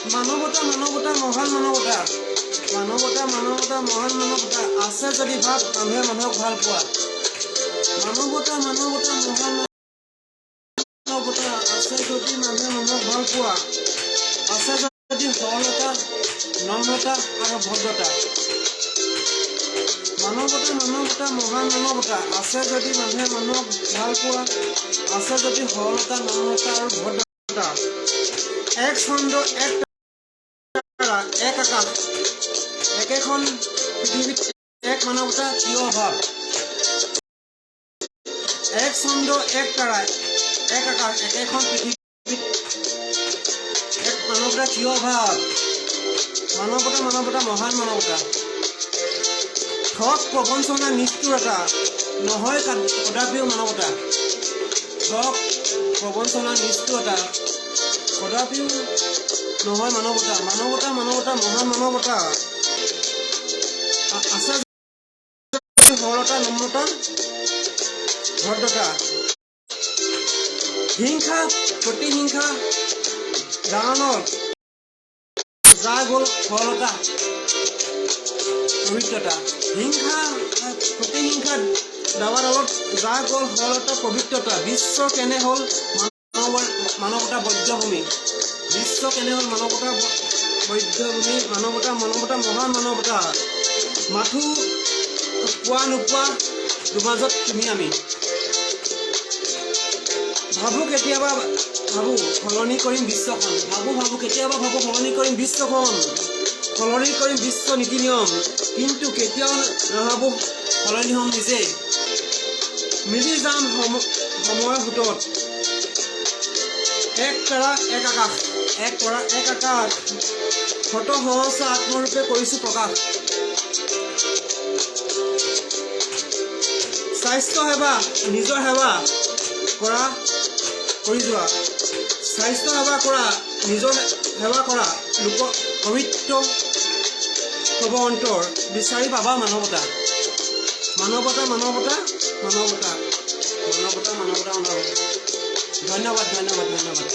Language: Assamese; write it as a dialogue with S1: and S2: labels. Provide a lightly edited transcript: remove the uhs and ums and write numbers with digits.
S1: মানৱতা মানৱতা মহান মানৱতা মানৱতা মানৱতা মহান মানৱতা আছে যদি ভাৱ মানুহে মানুহক ভাল পোৱা মানৱতা মানৱতা মহান মানৱতা আছে যদি মানুহে মানুহক ভাল পোৱা আছে যদি সৰলতা নম্ৰতা আৰু ভদ্ৰতা মানৱতা মানৱতা মহান মানৱতা আছে যদি মানুহে মানুহক ভাল পোৱা আছে যদি সৰলতা নম্ৰতা আৰু ভদ্ৰতা এক ছন্দ এক তাৰা এক আকাশ একেখন পৃথিৱীত এক মানৱতা কিয় অভাৱ এক ছন্দ এক তাৰা এক আকাশ একেখন পৃথিৱীত এক মানৱতা কিয় অভাৱ মানৱতা মানৱতা মহান মানৱতা ঠগ প্ৰবঞ্চনা নিষ্ঠুৰতা নহয় কদাপিও মানৱতা ঠগ প্ৰবঞ্চনা নিষ্ঠুৰতা কদাপিও নহয় মানৱতা মানৱতা মানৱতা মহান মানৱতা আছে সৰলতা নম্ৰতা ভদ্ৰতা হিংসা প্ৰতিহিংসা দানত যা গ'ল সৰলতা পবিত্ৰতা হিংসা প্ৰতিহিংসা দাৱালত যা গ'ল সৰলতা পবিত্ৰতা বিশ্ব কেনে হ'ল মানৱতা বৈদ্যভূমি বিশ্ব কেনে হ'ল মানৱতা বৈদ্যভূমি মানৱতা মানৱতা মহান মানৱতা মাথো পোৱা নোপোৱা দুমাজত তুমি আমি ভাবোঁ কেতিয়াবা ভাবোঁ সলনি কৰিম বিশ্বখন ভাবোঁ কেতিয়াবা ভাবোঁ সলনি কৰিম বিশ্বখন সলনি কৰিম বিশ্ব নীতি নিয়ম কিন্তু কেতিয়াও নাভাবোঁ সলনি হ'ম নিজে মিলি যাম সময়ৰ সোঁতত এক তৰা এক আকাশ এক তৰা এক আকাশ শত সহস্ৰ আত্মৰূপে কৰিছোঁ প্ৰকাশ স্বাস্থ্য সেৱা নিজৰ সেৱা কৰি যোৱা স্বাস্থ্য সেৱা কৰা নিজৰ সেৱা কৰা লোক পবিত্ৰ হ'ব অন্তৰ বিচাৰি পাবা মানৱতা মানৱতা মানৱতা মানৱতা মানৱতা মানৱতা মানৱতা ধন্যবাদ ধন্যবাদ ধন্যবাদ